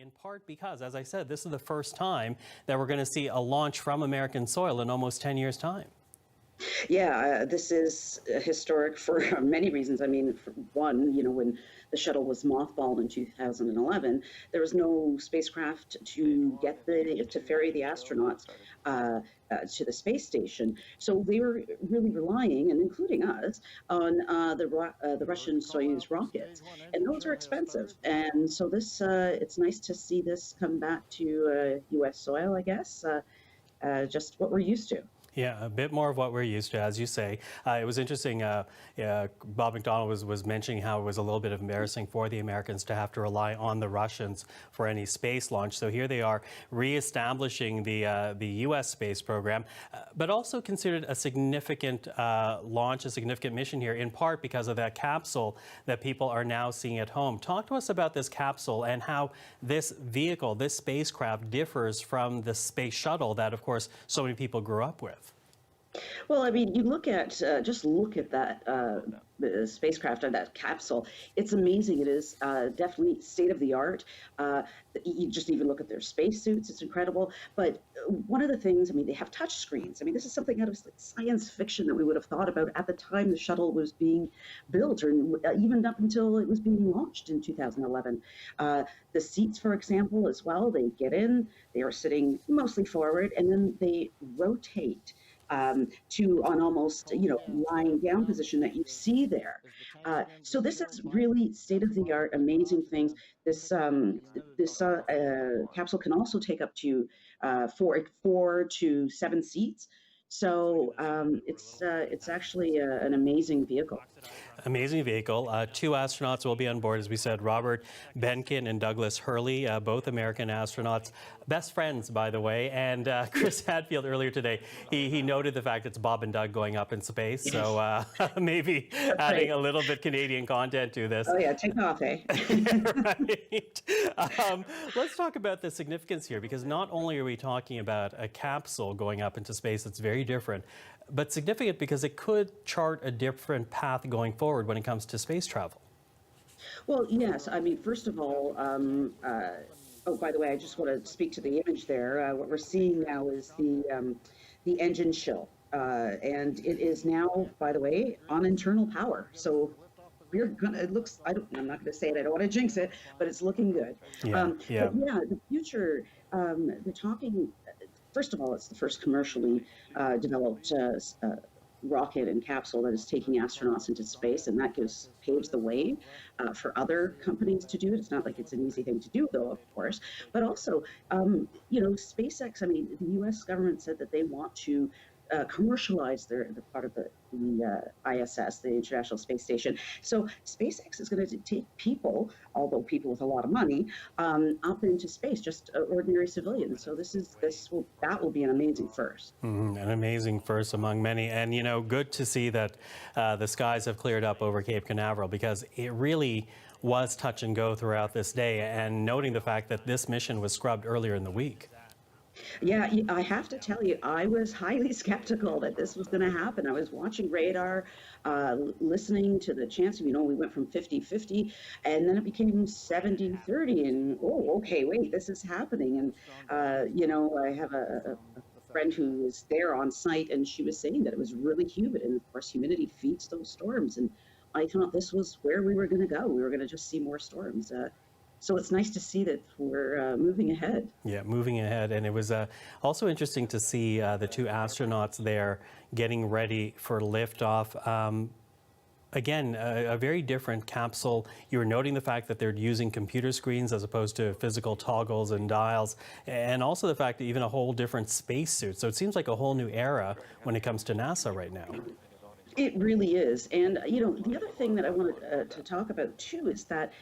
in part because, as I said, this is the first time that we're going to see a launch from American soil in almost 10 years' time. Yeah, this is historic for many reasons. I mean, for one, when the shuttle was mothballed in 2011, there was no spacecraft to ferry the astronauts to the space station. So they were really relying, and including us, on the Russian Soyuz rockets, and those are expensive. And so it's nice to see this come back to U.S. soil, I guess, just what we're used to. Yeah, a bit more of what we're used to, as you say. It was interesting, Bob McDonald was mentioning how it was a little bit embarrassing for the Americans to have to rely on the Russians for any space launch. So here they are reestablishing the U.S. space program, but also considered a significant launch, a significant mission here, in part because of that capsule that people are now seeing at home. Talk to us about this capsule and how this vehicle, this spacecraft, differs from the space shuttle that, of course, so many people grew up with. Well, I mean, you just look at that the spacecraft or that capsule. It's amazing. It is definitely state of the art. You just even look at their spacesuits; it's incredible. But one of the things, I mean, they have touch screens. I mean, this is something out of science fiction that we would have thought about at the time the shuttle was being built, or even up until it was being launched in 2011. The seats, for example, as well. They get in. They are sitting mostly forward, and then they rotate to an almost, lying down position that you see there. So this is really state-of-the-art, amazing things. This capsule can also take up to 4 to 7 seats. So it's actually an amazing vehicle. Amazing vehicle. 2 astronauts will be on board, as we said, Robert Benkin and Douglas Hurley, both American astronauts, best friends, by the way. And Chris Hadfield earlier today, he noted the fact it's Bob and Doug going up in space. So maybe adding a little bit Canadian content to this. Oh, yeah, take off, eh? Right. Let's talk about the significance here, because not only are we talking about a capsule going up into space that's very different, but significant because it could chart a different path going forward when it comes to space travel. Well, yes. I mean, first of all, oh, by the way, I just want to speak to the image there. What we're seeing now is the engine shill, and it is now, by the way, on internal power. So we're gonna. It looks. I'm not going to say it. I don't want to jinx it, but it's looking good. Yeah. But yeah, the future. They're talking. First of all, it's the first commercially developed rocket and capsule that is taking astronauts into space, and that paves the way for other companies to do it. It's not like it's an easy thing to do, though, of course. But also, SpaceX. I mean, the U.S. government said that they want to commercialize the part of the ISS, the International Space Station. So SpaceX is going to take people, although people with a lot of money, up into space, just ordinary civilians. So that will be an amazing first. An amazing first among many, and good to see that the skies have cleared up over Cape Canaveral, because it really was touch and go throughout this day. And noting the fact that this mission was scrubbed earlier in the week. Yeah, I have to tell you, I was highly skeptical that this was going to happen. I was watching radar, listening to the chance. We went from 50-50, and then it became 70-30, and okay, wait, this is happening. And I have a friend who was there on site, and she was saying that it was really humid, and of course, humidity feeds those storms. And I thought this was where we were going to go. We were going to just see more storms. So it's nice to see that we're moving ahead. Yeah, moving ahead. And it was also interesting to see the 2 astronauts there getting ready for liftoff. Again, a very different capsule. You were noting the fact that they're using computer screens as opposed to physical toggles and dials, and also the fact that even a whole different spacesuit. So it seems like a whole new era when it comes to NASA right now. It really is. And, the other thing that I wanted to talk about, too, is that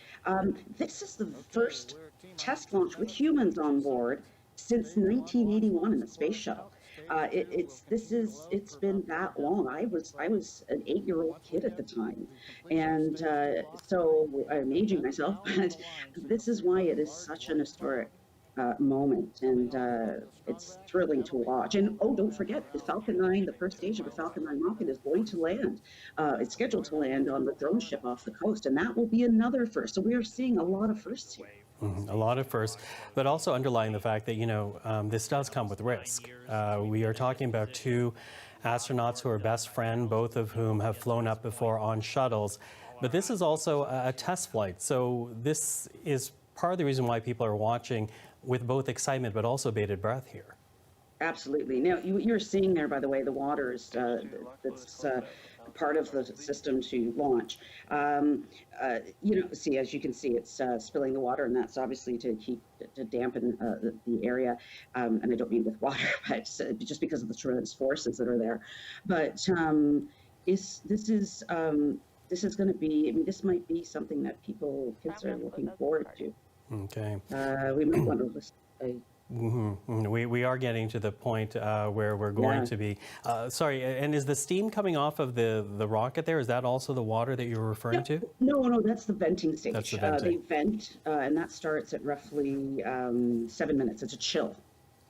this is the first test launch with humans on board since 1981 in the space shuttle. It's been that long. I was an 8-year-old kid at the time. And so I'm aging myself, but this is why it is such an historic moment, and it's thrilling to watch. And don't forget, the Falcon 9, the first stage of the Falcon 9 rocket is going to land. It's scheduled to land on the drone ship off the coast, and that will be another first. So we are seeing a lot of firsts here. A lot of firsts, but also underlying the fact that, this does come with risk. We are talking about two astronauts who are best friends, both of whom have flown up before on shuttles. But this is also a test flight. So this is part of the reason why people are watching with both excitement but also bated breath here. Absolutely. Now, you're seeing there, by the way, the water is that's part of the system to launch. See, as you can see, it's spilling the water, and that's obviously to dampen the area. And I don't mean with water, but just because of the tremendous forces that are there. But this is going to be. I mean, this might be something that kids are looking forward to. Okay. We might want to listen. We are getting to the point where we're going to be. Sorry, and is the steam coming off of the rocket there? Is that also the water that you're referring to? No, that's the venting stage. That's the venting. They vent, and that starts at roughly 7 minutes. It's a chill.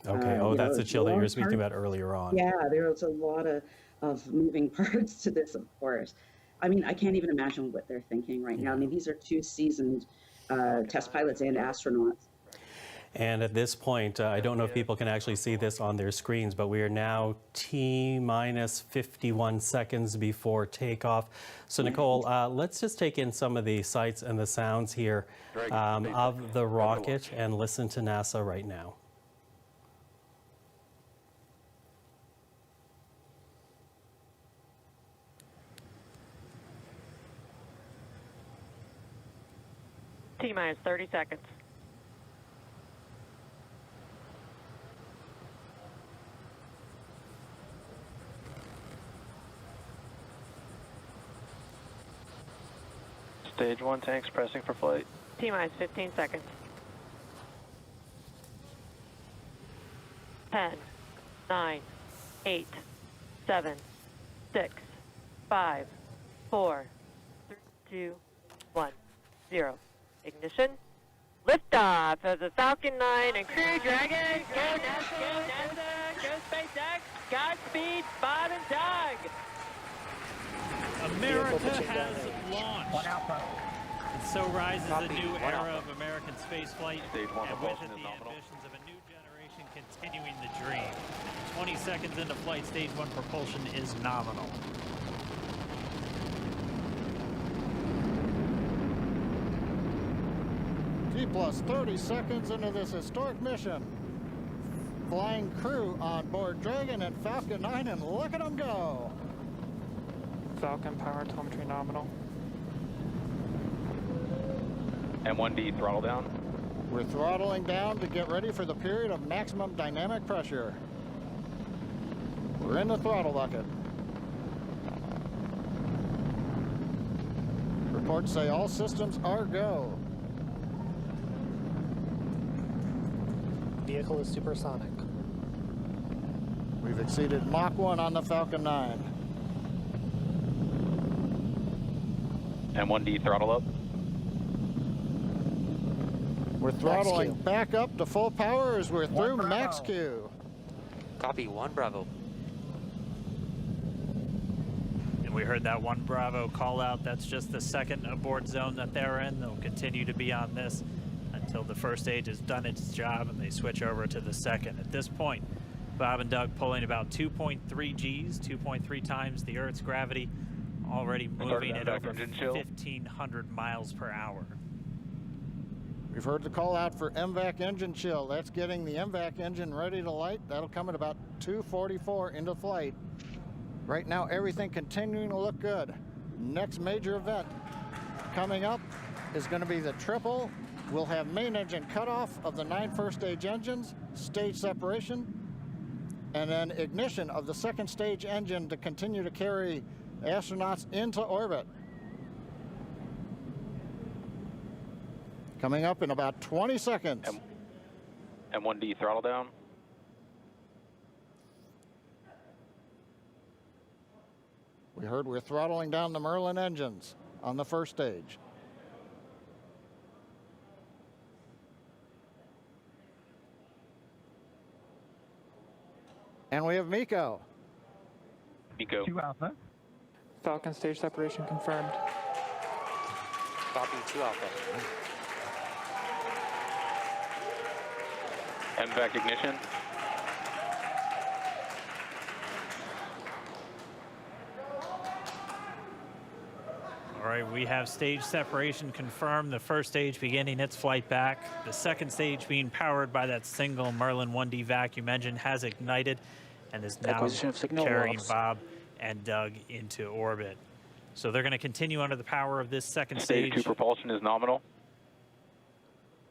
Okay. That's the chill that you were speaking about earlier on. Yeah, there's a lot of moving parts to this, of course. I mean, I can't even imagine what they're thinking right now. I mean, these are two seasoned test pilots and astronauts. And at this point, I don't know if people can actually see this on their screens, but we are now T-minus 51 seconds before takeoff. So Nicole, let's just take in some of the sights and the sounds here of the rocket and listen to NASA right now. T-minus 30 seconds. Stage 1 tanks pressing for flight. T-minus 15 seconds. 10, 9, 8, 7, 6, 5, 4, 3, 2, 1, 0. Ignition. Liftoff of the Falcon 9 and Crew Dragon. Go NASA, go NASA, go SpaceX. Godspeed, Bob and Doug. America has launched. And so rises a new era of American spaceflight, and with it the ambitions of a new generation continuing the dream. 20 seconds into flight, stage 1 propulsion is nominal. T plus 30 seconds into this historic mission. Flying crew on board Dragon and Falcon 9, and look at them go. Falcon power telemetry nominal. M1D throttle down. We're throttling down to get ready for the period of maximum dynamic pressure. We're in the throttle bucket. Reports say all systems are go. Vehicle is supersonic. We've exceeded Mach 1 on the Falcon 9. M1D throttle up. We're throttling back up to full power as we're through max Q. Copy, 1 Bravo. And we heard that 1 Bravo call out. That's just the second abort zone that they're in. They'll continue to be on this until the first stage has done its job and they switch over to the second. At this point, Bob and Doug pulling about 2.3 Gs, 2.3 times the Earth's gravity, already moving at over 1,500 miles per hour. We've heard the call out for MVAC engine chill. That's getting the MVAC engine ready to light. That'll come at about 2:44 into flight. Right now, everything continuing to look good. Next major event coming up is going to be the triple. We'll have main engine cutoff of the 9 first stage engines, stage separation, and then ignition of the second stage engine to continue to carry astronauts into orbit. Coming up in about 20 seconds. M1D throttle down. We heard we're throttling down the Merlin engines on the first stage. And we have Miko. Miko. 2 Alpha. Falcon stage separation confirmed. Copy, 2 Alpha. MVAC ignition. All right, we have stage separation confirmed. The first stage beginning its flight back. The second stage, being powered by that single Merlin 1D vacuum engine, has ignited and is now carrying Bob and Doug into orbit. So they're going to continue under the power of this second Stage stage, 2 propulsion is nominal.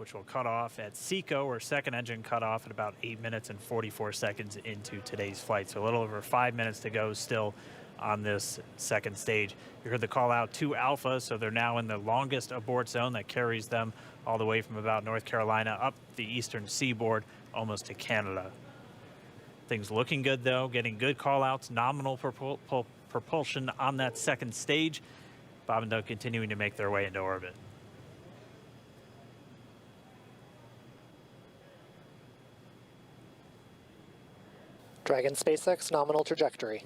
which will cut off at SECO, or second engine cut off, at about 8 minutes and 44 seconds into today's flight. So a little over 5 minutes to go still on this second stage. You heard the call out to Alpha, so they're now in the longest abort zone that carries them all the way from about North Carolina up the eastern seaboard almost to Canada. Things looking good though, getting good call outs, nominal propulsion on that second stage. Bob and Doug continuing to make their way into orbit. Dragon SpaceX nominal trajectory.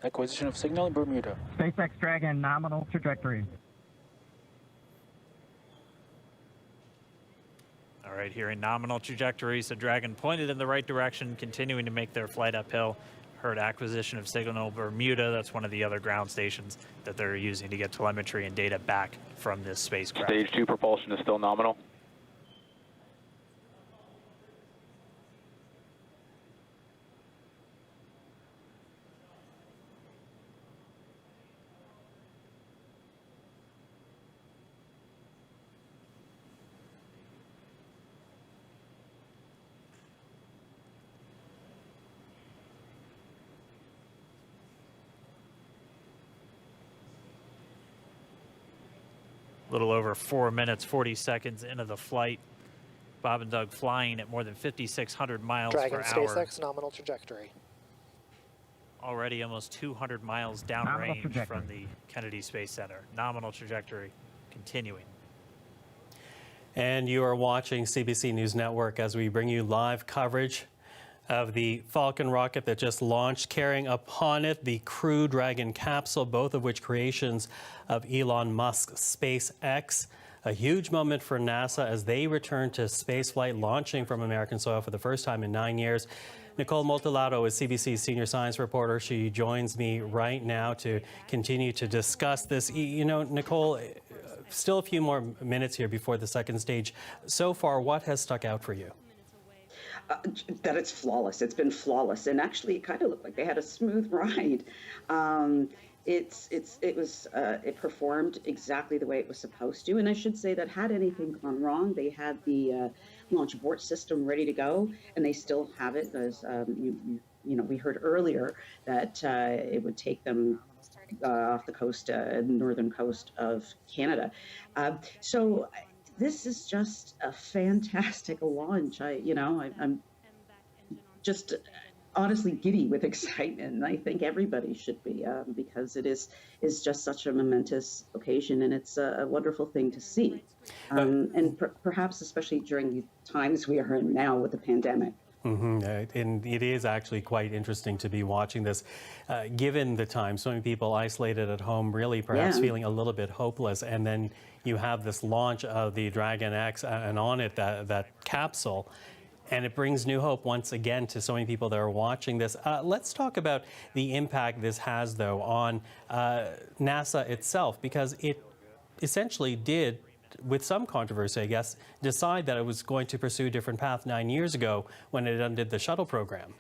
Acquisition of signal in Bermuda. SpaceX Dragon nominal trajectory. All right, here in nominal trajectory, so Dragon pointed in the right direction, continuing to make their flight uphill. Heard acquisition of signal Bermuda. That's one of the other ground stations that they're using to get telemetry and data back from this spacecraft. Stage 2 propulsion is still nominal. A little over 4 minutes, 40 seconds into the flight. Bob and Doug flying at more than 5,600 miles Dragon per hour. SpaceX nominal trajectory. Already almost 200 miles downrange from the Kennedy Space Center. Nominal trajectory continuing. And you are watching CBC News Network as we bring you live coverage of the Falcon rocket that just launched, carrying upon it the Crew Dragon capsule, both of which creations of Elon Musk's SpaceX. A huge moment for NASA as they return to spaceflight, launching from American soil for the first time in 9 years. Nicole Moltolato is CBC's senior science reporter. She joins me right now to continue to discuss this. You know, Nicole, still a few more minutes here before the second stage. So far, what has stuck out for you? That it's flawless. It's been flawless, and actually, it kind of looked like they had a smooth ride. It performed exactly the way it was supposed to, and I should say that had anything gone wrong, they had the launch abort system ready to go, and they still have it. As you know, we heard earlier that it would take them off the coast, northern coast of Canada. So this is just a fantastic launch. I'm just honestly giddy with excitement, and I think everybody should be, because it is just such a momentous occasion, and it's a wonderful thing to see, and perhaps especially during the times we are in now with the pandemic. And it is actually quite interesting to be watching this, given the time. So many people isolated at home, really perhaps feeling a little bit hopeless, and then you have this launch of the Dragon X and on it that capsule. And it brings new hope once again to so many people that are watching this. Let's talk about the impact this has, though, on NASA itself, because it essentially did, with some controversy, I guess, decide that it was going to pursue a different path 9 years ago when it undid the shuttle program.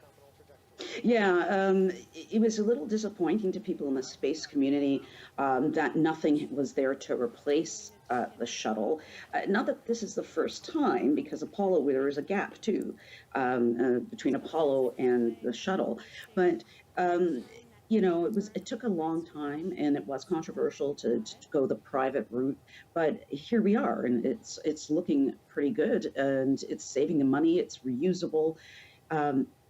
Yeah, it was a little disappointing to people in the space community that nothing was there to replace the shuttle. Not that this is the first time, because Apollo, there was a gap too between Apollo and the shuttle, but you know, it took a long time, and it was controversial to go the private route, but here we are, and it's looking pretty good, and it's saving the money, it's reusable.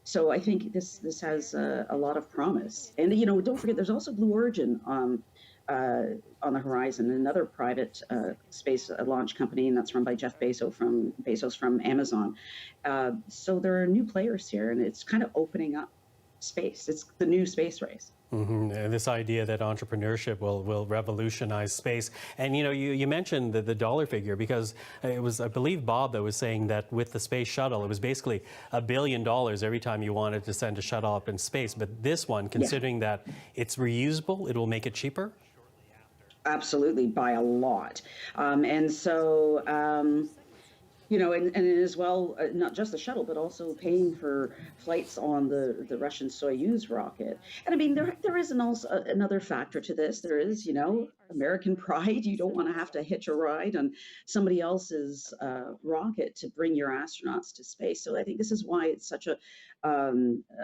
So I think this has a lot of promise. And, you know, don't forget, there's also Blue Origin on the horizon, another private space launch company, and that's run by Jeff Bezos from Amazon. So there are new players here, and it's kind of opening up space. It's the new space race. And this idea that entrepreneurship will revolutionize space. And you mentioned the dollar figure, because it was, I believe, Bob that was saying that with the space shuttle, it was basically $1 billion every time you wanted to send a shuttle up in space. But this one, considering that it's reusable, it will make it cheaper? Absolutely, by a lot. And so, and as well, not just the shuttle, but also paying for flights on the Russian Soyuz rocket. And I mean, there is also another factor to this. There is, American pride. You don't want to have to hitch a ride on somebody else's rocket to bring your astronauts to space. So I think this is why it's such a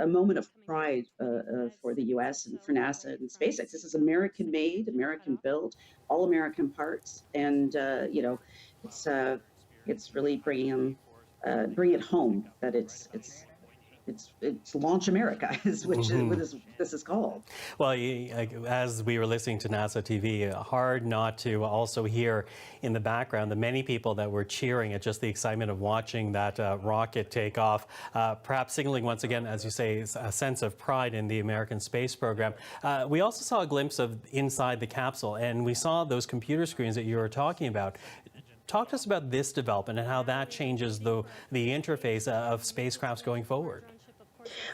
moment of pride for the U.S. and for NASA and SpaceX. This is American-made, American-built, all American parts, and it's really bringing it home that it's Launch America, which is this is called. Well, as we were listening to NASA TV, hard not to also hear in the background the many people that were cheering at just the excitement of watching that rocket take off, perhaps signaling once again, as you say, a sense of pride in the American space program. We also saw a glimpse of inside the capsule, and we saw those computer screens that you were talking about. Talk to us about this development and how that changes the interface of spacecrafts going forward.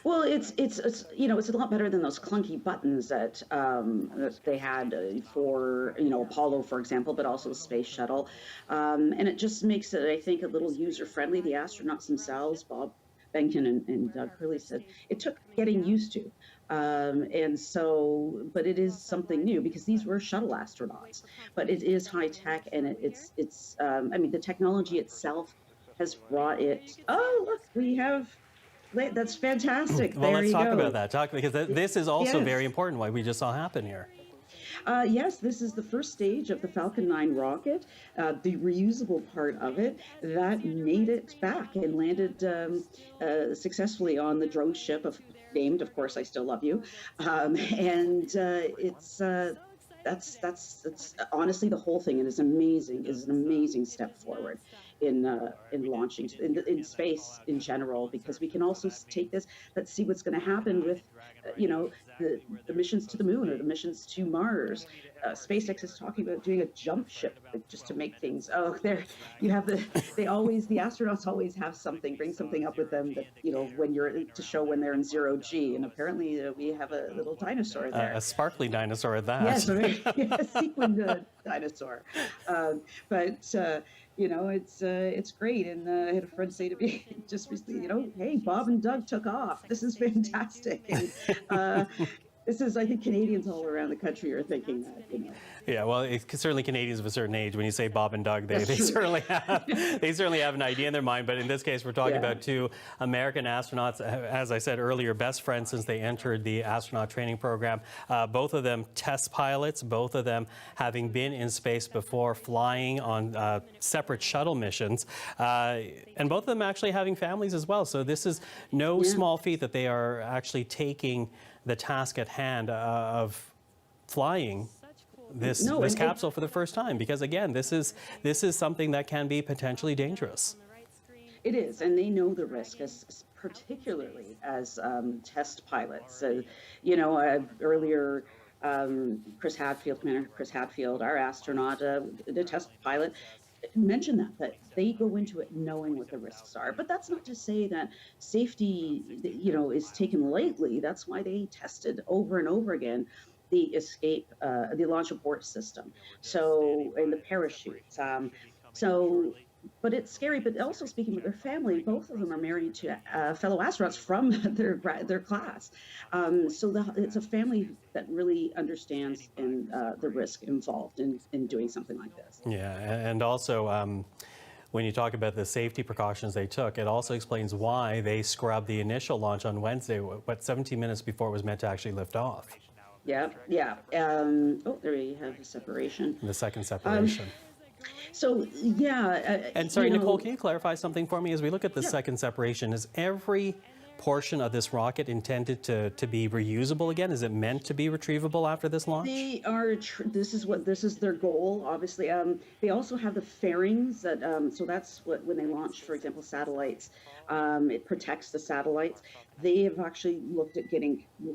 Well, it's a lot better than those clunky buttons that they had for Apollo, for example, but also the space shuttle, and it just makes it, I think, a little user friendly. The astronauts themselves, Bob Behnken and Doug Hurley, said it took getting used to. And so, but it is something new because these were shuttle astronauts, but it is high tech, and I mean, the technology itself has brought it. Oh, look, we have. That's fantastic. Well, there let's talk go. about that. Because this is also very important, what we just saw happen here. Yes, this is the first stage of the Falcon 9 rocket, the reusable part of it, that made it back and landed successfully on the drone ship named, of course, I Still Love You. That's honestly, the whole thing is amazing. Is an amazing step forward in launching in space in general, because we can also take this. Let's see what's going to happen with the missions to the moon or the missions to Mars. SpaceX is talking about doing a jump ship just to make things. Oh, there you have the astronauts always have something, bring something up with them that when you're to show when they're in 0G, and apparently we have a little dinosaur there, a sparkly dinosaur at that. Yes, a sequined dinosaur, it's great. And I had a friend say to me just recently, hey, Bob and Doug took off. This is fantastic. And, this is, I think, Canadians all around the country are thinking that. Yeah, well, it's certainly Canadians of a certain age. When you say Bob and Doug, they certainly have an idea in their mind. But in this case, we're talking about two American astronauts, as I said earlier, best friends since they entered the astronaut training program. Both of them test pilots, both of them having been in space before, flying on separate shuttle missions, and both of them actually having families as well. So this is no small feat that they are actually taking the task at hand of flying this capsule for the first time, because again, this is something that can be potentially dangerous. It is, and they know the risk, particularly as test pilots. Earlier, Commander Chris Hadfield, our astronaut, the test pilot, mentioned that they go into it knowing what the risks are. But that's not to say that safety, is taken lightly. That's why they tested over and over again the the launch abort system. So, and the parachutes. But it's scary. But also, speaking with their family, both of them are married to fellow astronauts from their class. So it's a family that really understands the risk involved in doing something like this. Yeah, and also when you talk about the safety precautions they took, it also explains why they scrubbed the initial launch on Wednesday, 17 minutes before it was meant to actually lift off. Yeah. There you have the separation. The second separation. And sorry, Nicole, can you clarify something for me? As we look at the second separation, is every portion of this rocket intended to be reusable again? Is it meant to be retrievable after this launch? They are. This is their goal. Obviously, they also have the fairings that. So that's what when they launch, for example, satellites. It protects the satellites. They have actually looked at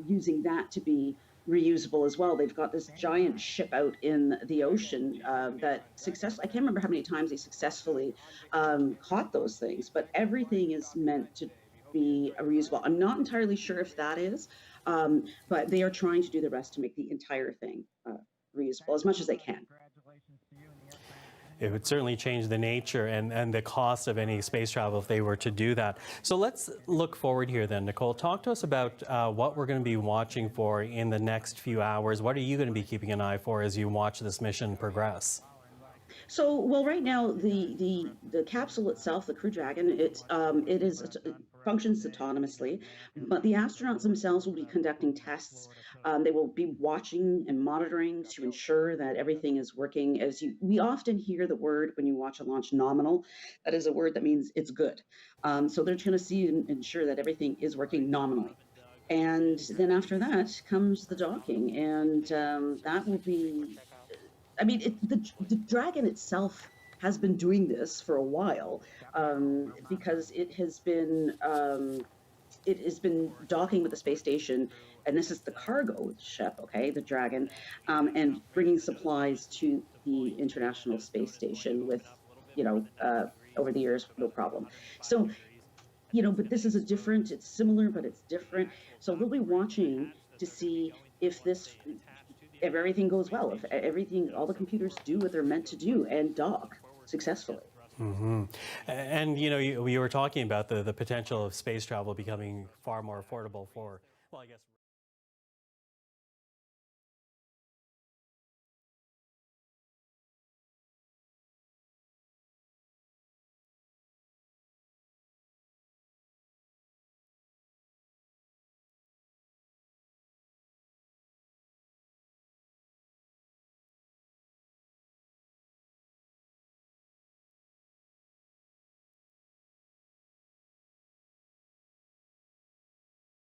using that to be reusable as well. They've got this giant ship out in the ocean that I can't remember how many times they successfully caught those things, but everything is meant to be reusable. I'm not entirely sure if that is, but they are trying to do the rest to make the entire thing reusable as much as they can. It would certainly change the nature and the cost of any space travel if they were to do that. So let's look forward here then. Nicole, talk to us about what we're going to be watching for in the next few hours. What are you going to be keeping an eye for as you watch this mission progress? So, well, right now the capsule itself, the Crew Dragon, it functions autonomously, but the astronauts themselves will be conducting tests. They will be watching and monitoring to ensure that everything is working. We often hear the word when you watch a launch, nominal. That is a word that means it's good. So they're going to see and ensure that everything is working nominally. And then after that comes the docking, and that will be. I mean, the Dragon itself has been doing this for a while because it has been docking with the space station, and this is the cargo ship, okay, the Dragon, and bringing supplies to the International Space Station with, over the years, no problem. So, but this is it's similar, but it's different. So we'll be watching to see if everything goes well, if all the computers do what they're meant to do and dock successfully. Mm-hmm. And, you were talking about the potential of space travel becoming far more affordable for, well, I guess.